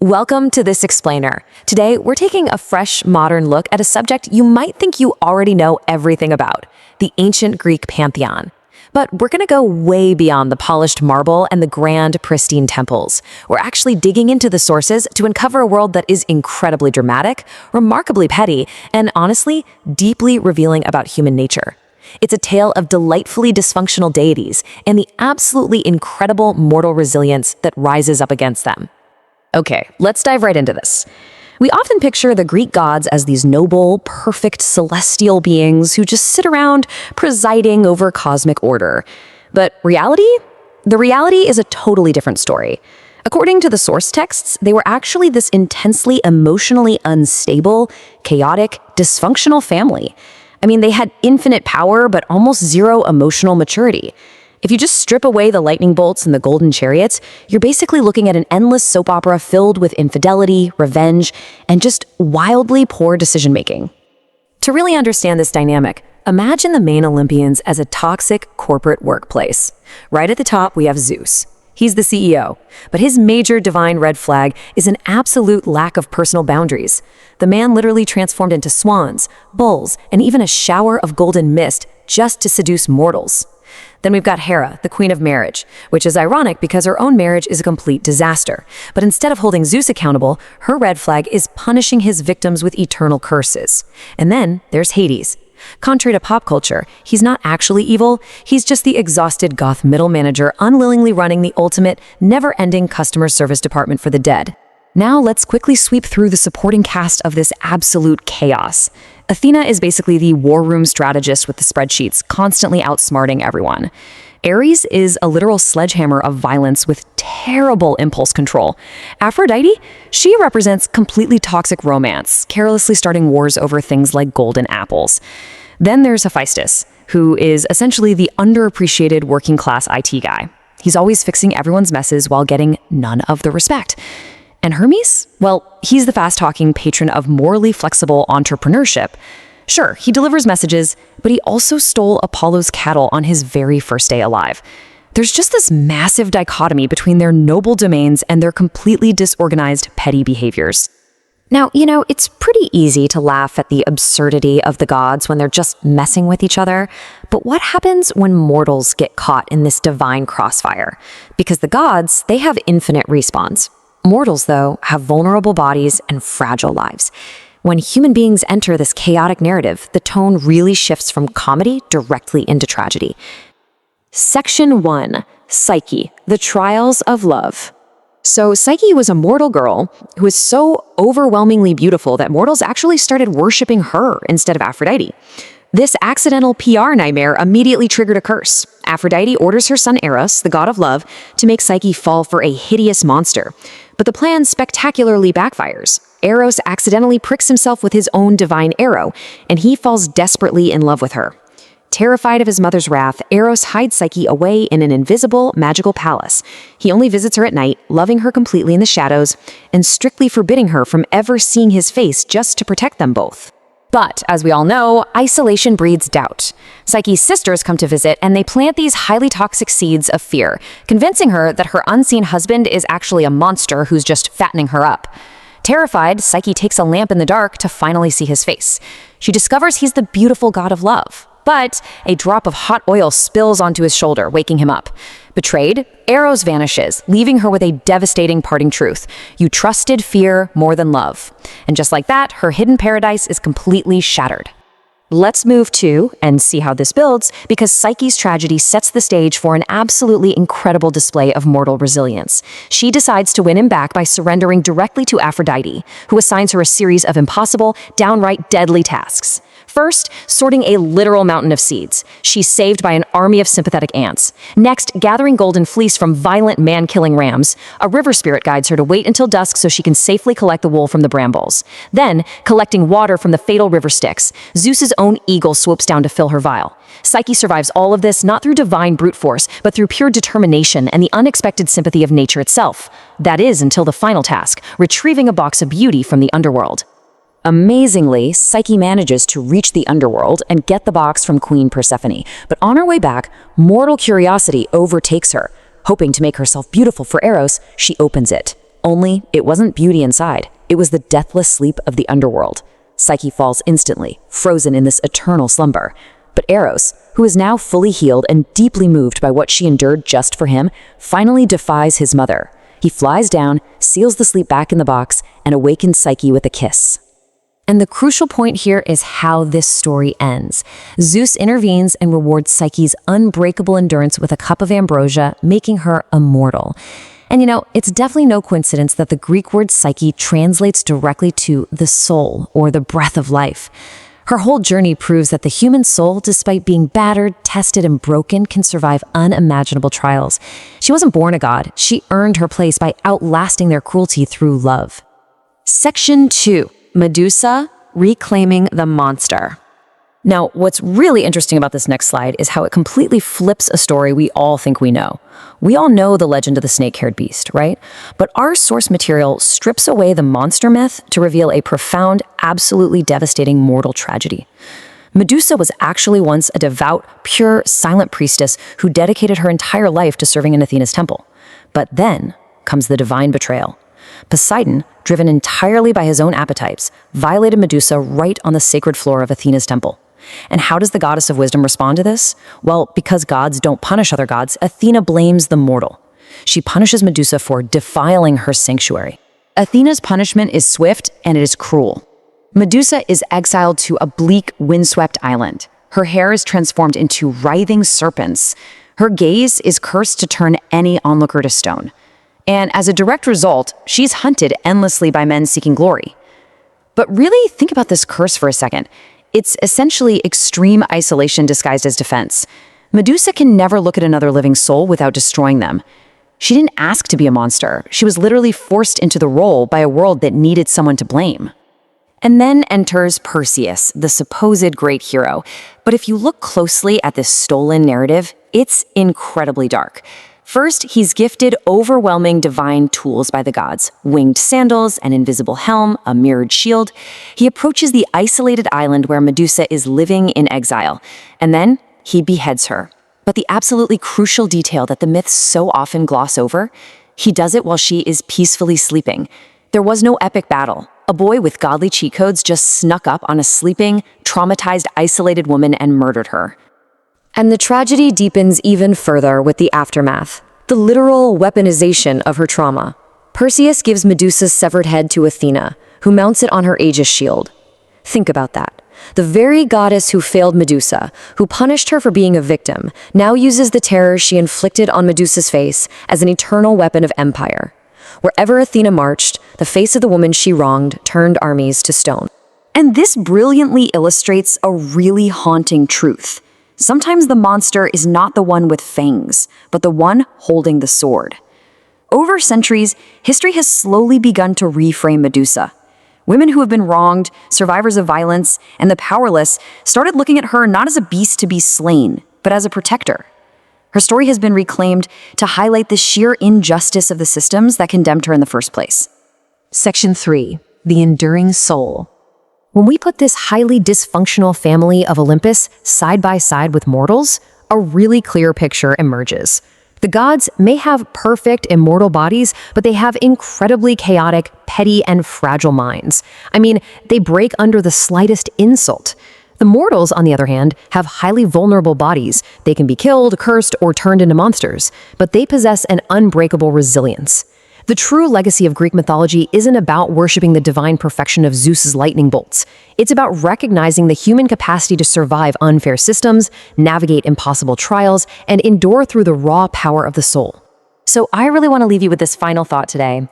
Welcome to This Explainer. Today, we're taking a fresh, modern look at a subject you might think you already know everything about, the ancient Greek pantheon. But we're going to go way beyond the polished marble and the grand, pristine temples. We're actually digging into the sources to uncover a world that is incredibly dramatic, remarkably petty, and honestly, deeply revealing about human nature. It's a tale of delightfully dysfunctional deities and the absolutely incredible mortal resilience that rises up against them. Okay, let's dive right into this. We often picture the Greek gods as these noble, perfect celestial beings who just sit around presiding over cosmic order. But reality? The reality is a totally different story. According to the source texts, they were actually this intensely emotionally unstable, chaotic, dysfunctional family. I mean, they had infinite power, but almost zero emotional maturity. If you just strip away the lightning bolts and the golden chariots, you're basically looking at an endless soap opera filled with infidelity, revenge, and just wildly poor decision-making. To really understand this dynamic, imagine the main Olympians as a toxic corporate workplace. Right at the top, we have Zeus. He's the CEO, but his major divine red flag is an absolute lack of personal boundaries. The man literally transformed into swans, bulls, and even a shower of golden mist just to seduce mortals. Then we've got Hera, the queen of marriage, which is ironic because her own marriage is a complete disaster. But instead of holding Zeus accountable, her red flag is punishing his victims with eternal curses. And then there's Hades. Contrary to pop culture, he's not actually evil, he's just the exhausted goth middle manager unwillingly running the ultimate, never-ending customer service department for the dead. Now let's quickly sweep through the supporting cast of this absolute chaos. Athena is basically the war room strategist with the spreadsheets, constantly outsmarting everyone. Ares is a literal sledgehammer of violence with terrible impulse control. Aphrodite, she represents completely toxic romance, carelessly starting wars over things like golden apples. Then there's Hephaestus, who is essentially the underappreciated working-class IT guy. He's always fixing everyone's messes while getting none of the respect. And Hermes? Well, he's the fast-talking patron of morally flexible entrepreneurship. Sure, he delivers messages, but he also stole Apollo's cattle on his very first day alive. There's just this massive dichotomy between their noble domains and their completely disorganized, petty behaviors. Now, it's pretty easy to laugh at the absurdity of the gods when they're just messing with each other, but what happens when mortals get caught in this divine crossfire? Because the gods, they have infinite respawns. Mortals, though, have vulnerable bodies and fragile lives. When human beings enter this chaotic narrative, the tone really shifts from comedy directly into tragedy. Section 1. Psyche, the Trials of Love. So Psyche was a mortal girl who was so overwhelmingly beautiful that mortals actually started worshiping her instead of Aphrodite. This accidental PR nightmare immediately triggered a curse. Aphrodite orders her son Eros, the god of love, to make Psyche fall for a hideous monster. But the plan spectacularly backfires. Eros accidentally pricks himself with his own divine arrow, and he falls desperately in love with her. Terrified of his mother's wrath, Eros hides Psyche away in an invisible, magical palace. He only visits her at night, loving her completely in the shadows, and strictly forbidding her from ever seeing his face just to protect them both. But, as we all know, isolation breeds doubt. Psyche's sisters come to visit, and they plant these highly toxic seeds of fear, convincing her that her unseen husband is actually a monster who's just fattening her up. Terrified, Psyche takes a lamp in the dark to finally see his face. She discovers he's the beautiful god of love. But a drop of hot oil spills onto his shoulder, waking him up. Betrayed, Eros vanishes, leaving her with a devastating parting truth. You trusted fear more than love. And just like that, her hidden paradise is completely shattered. Let's move to, and see how this builds, because Psyche's tragedy sets the stage for an absolutely incredible display of mortal resilience. She decides to win him back by surrendering directly to Aphrodite, who assigns her a series of impossible, downright deadly tasks. First, sorting a literal mountain of seeds. She's saved by an army of sympathetic ants. Next, gathering golden fleece from violent man-killing rams. A river spirit guides her to wait until dusk so she can safely collect the wool from the brambles. Then, collecting water from the fatal river Styx. Zeus's own eagle swoops down to fill her vial. Psyche survives all of this not through divine brute force, but through pure determination and the unexpected sympathy of nature itself. That is until the final task, retrieving a box of beauty from the underworld. Amazingly, Psyche manages to reach the underworld and get the box from Queen Persephone, but on her way back, mortal curiosity overtakes her. Hoping to make herself beautiful for Eros, she opens it, Only, it wasn't beauty inside. It was the deathless sleep of the underworld. Psyche falls instantly, frozen in this eternal slumber. But Eros, who is now fully healed and deeply moved by what she endured just for him, finally defies his mother. He flies down, seals the sleep back in the box, and awakens Psyche with a kiss. And the crucial point here is how this story ends. Zeus intervenes and rewards Psyche's unbreakable endurance with a cup of ambrosia, making her immortal. And it's definitely no coincidence that the Greek word psyche translates directly to the soul or the breath of life. Her whole journey proves that the human soul, despite being battered, tested, and broken, can survive unimaginable trials. She wasn't born a god. She earned her place by outlasting their cruelty through love. Section 2. Medusa, reclaiming the monster. Now, what's really interesting about this next slide is how it completely flips a story we all think we know. We all know the legend of the snake-haired beast, right? But our source material strips away the monster myth to reveal a profound, absolutely devastating mortal tragedy. Medusa was actually once a devout, pure, silent priestess who dedicated her entire life to serving in Athena's temple. But then comes the divine betrayal. Poseidon, driven entirely by his own appetites, violated Medusa right on the sacred floor of Athena's temple. And how does the goddess of wisdom respond to this? Well, because gods don't punish other gods, Athena blames the mortal. She punishes Medusa for defiling her sanctuary. Athena's punishment is swift and it is cruel. Medusa is exiled to a bleak, windswept island. Her hair is transformed into writhing serpents. Her gaze is cursed to turn any onlooker to stone. And as a direct result, she's hunted endlessly by men seeking glory. But really, think about this curse for a second. It's essentially extreme isolation disguised as defense. Medusa can never look at another living soul without destroying them. She didn't ask to be a monster. She was literally forced into the role by a world that needed someone to blame. And then enters Perseus, the supposed great hero. But if you look closely at this stolen narrative, it's incredibly dark. First, he's gifted overwhelming divine tools by the gods: winged sandals, an invisible helm, a mirrored shield. He approaches the isolated island where Medusa is living in exile, and then he beheads her. But the absolutely crucial detail that the myths so often gloss over, he does it while she is peacefully sleeping. There was no epic battle. A boy with godly cheat codes just snuck up on a sleeping, traumatized, isolated woman and murdered her. And the tragedy deepens even further with the aftermath, the literal weaponization of her trauma. Perseus gives Medusa's severed head to Athena, who mounts it on her Aegis shield. Think about that. The very goddess who failed Medusa, who punished her for being a victim, now uses the terror she inflicted on Medusa's face as an eternal weapon of empire. Wherever Athena marched, the face of the woman she wronged turned armies to stone. And this brilliantly illustrates a really haunting truth. Sometimes the monster is not the one with fangs, but the one holding the sword. Over centuries, history has slowly begun to reframe Medusa. Women who have been wronged, survivors of violence, and the powerless started looking at her not as a beast to be slain, but as a protector. Her story has been reclaimed to highlight the sheer injustice of the systems that condemned her in the first place. Section 3. The Enduring Soul. When we put this highly dysfunctional family of Olympus side by side with mortals, a really clear picture emerges. The gods may have perfect, immortal bodies, but they have incredibly chaotic, petty, and fragile minds. I mean, they break under the slightest insult. The mortals, on the other hand, have highly vulnerable bodies. They can be killed, cursed, or turned into monsters, but they possess an unbreakable resilience. The true legacy of Greek mythology isn't about worshiping the divine perfection of Zeus's lightning bolts. It's about recognizing the human capacity to survive unfair systems, navigate impossible trials, and endure through the raw power of the soul. So I really want to leave you with this final thought today.